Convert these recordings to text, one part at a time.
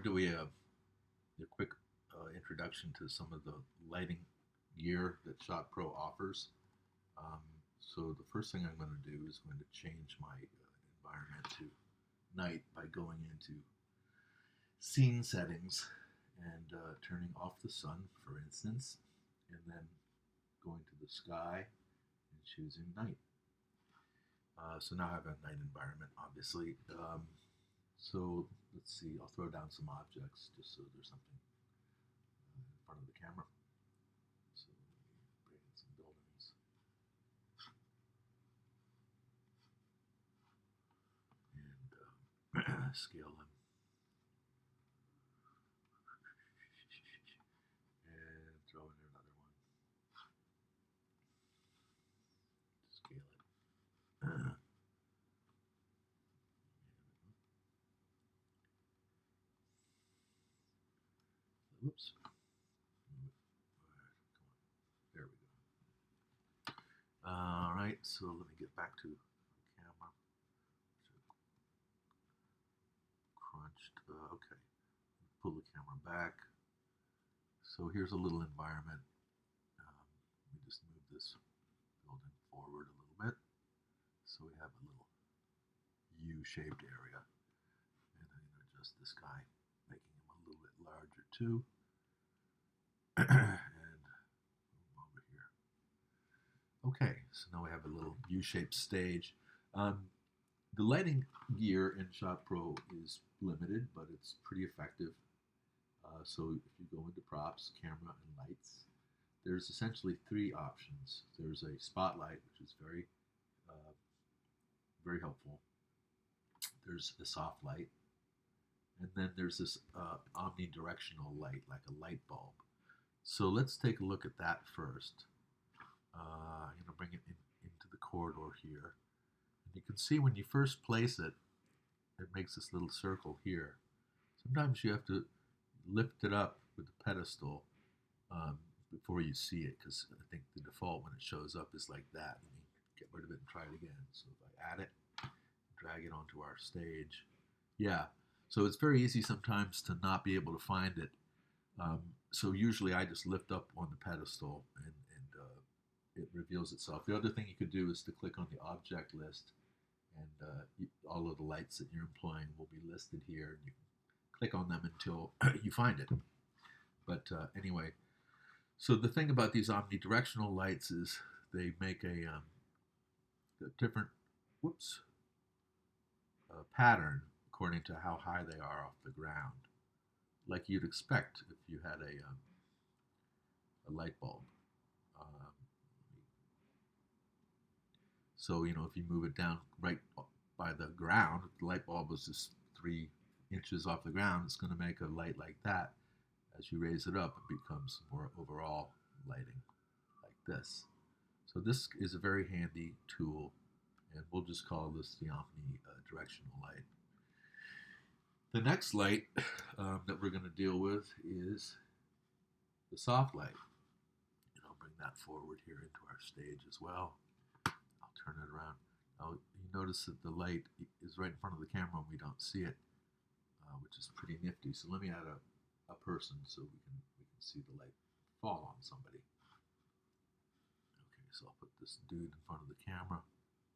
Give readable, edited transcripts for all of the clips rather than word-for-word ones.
do a quick introduction to some of the lighting gear that ShotPro offers. Um, so the first thing I'm going to do is going to change my environment to night by going into scene settings and turning off the sun, for instance, and then going to the sky and choosing night. So now I have a night environment, obviously. So let's see, I'll throw down some objects just so there's something in front of the camera. So let me bring in some buildings. And scale them. And throw in another one. Scale it. Whoops. There we go. All right, so let me get back to the camera. Crunched. Okay. Pull the camera back. So here's a little environment. Let me just move this building forward a little bit. So we have a little U-shaped area. And I'm going to adjust this guy, making him a little bit larger too. And over here. Okay, so now we have a little U-shaped stage. The lighting gear in ShotPro is limited, but it's pretty effective. So if you go into props, camera, and lights, there's essentially three options. There's a spotlight, which is very helpful. There's the soft light, and then there's this omnidirectional light, like a light bulb. So let's take a look at that first. I'm going to bring it into the corridor here. And you can see when you first place it, it makes this little circle here. Sometimes you have to lift it up with the pedestal before you see it, because I think the default when it shows up is like that. Let me get rid of it and try it again. So if I add it, drag it onto our stage. Yeah, so it's very easy sometimes to not be able to find it. So usually I just lift up on the pedestal and it reveals itself. The other thing you could do is to click on the object list, and all of the lights that you're employing will be listed here. You can click on them until you find it. But anyway, so the thing about these omnidirectional lights is they make a different pattern according to how high they are off the ground, like you'd expect if you had a light bulb. So, if you move it down right by the ground, if the light bulb was just 3 inches off the ground, it's going to make a light like that. As you raise it up, it becomes more overall lighting like this. So this is a very handy tool, and we'll just call this the omnidirectional light. The next light that we're going to deal with is the soft light. And I'll bring that forward here into our stage as well. I'll turn it around. Now you notice that the light is right in front of the camera and we don't see it, which is pretty nifty. So let me add a person so we can see the light fall on somebody. Okay, so I'll put this dude in front of the camera,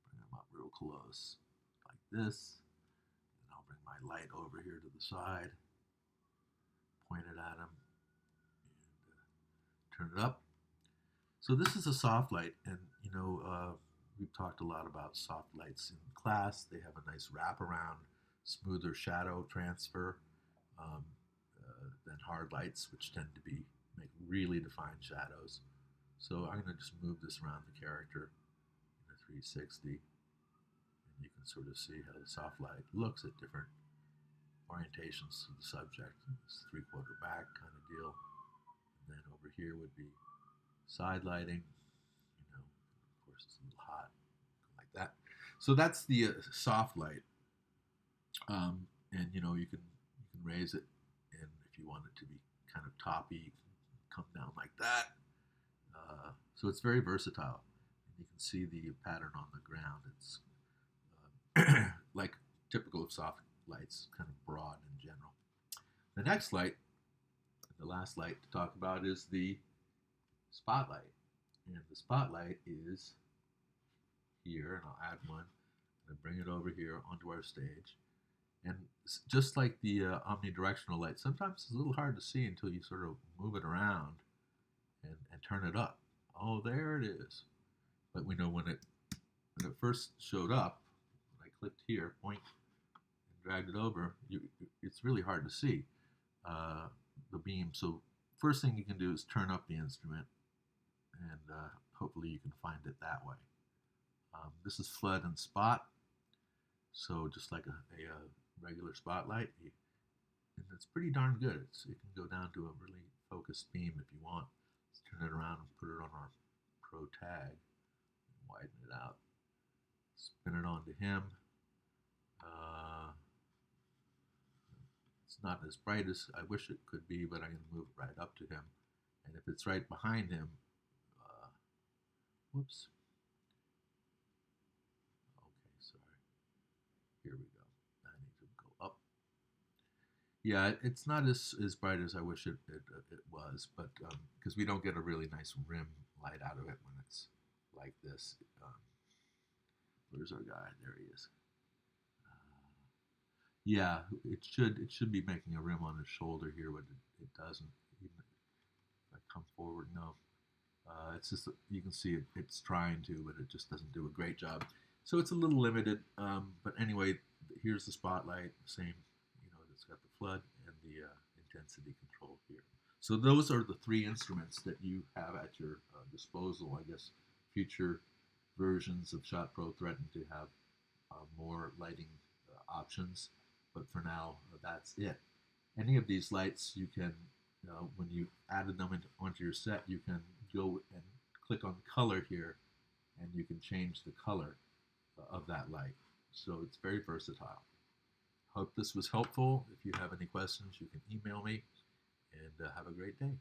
bring him up real close like this. I'll bring my light over here to the side, point it at him, and turn it up. So this is a soft light, and we've talked a lot about soft lights in class. They have a nice wraparound, smoother shadow transfer than hard lights, which tend to make really defined shadows. So I'm going to just move this around the character in a 360. You can sort of see how the soft light looks at different orientations of the subject. It's 3/4 back kind of deal. And then over here would be side lighting. Of course it's a little hot, like that. So that's the soft light. And you can raise it, and if you want it to be kind of toppy, come down like that. So it's very versatile. And you can see the pattern on the ground. It's like typical of soft lights, kind of broad in general. The next light, the last light to talk about, is the spotlight. And the spotlight is here, and I'll add one and bring it over here onto our stage. And just like the omnidirectional light, sometimes it's a little hard to see until you sort of move it around and turn it up. Oh, there it is. But we know when it first showed up, when I clicked here, point, and dragged it over, it's really hard to see the beam. So first thing you can do is turn up the instrument, and hopefully you can find it that way. This is flood and spot, so just like a regular spotlight, and it's pretty darn good. It can go down to a really focused beam if you want. Let's turn it around and put it on our Pro tag, and widen it out, spin it onto him. It's not as bright as I wish it could be, but I'm going to move it right up to him. And if it's right behind him, whoops. Okay, sorry. Here we go. I need to go up. Yeah, it's not as bright as I wish it was, but because we don't get a really nice rim light out of it when it's like this. Where's our guy? There he is. Yeah, it should be making a rim on his shoulder here, but it doesn't. Even if I come forward, no. It's just, you can see it's trying to, but it just doesn't do a great job. So it's a little limited. But anyway, here's the spotlight. Same, it's got the flood and the intensity control here. So those are the three instruments that you have at your disposal. I guess future versions of ShotPro threaten to have more lighting options, but for now, that's it. Any of these lights, you can, when you added them onto your set, you can go and click on color here, and you can change the color of that light. So it's very versatile. Hope this was helpful. If you have any questions, you can email me, and have a great day.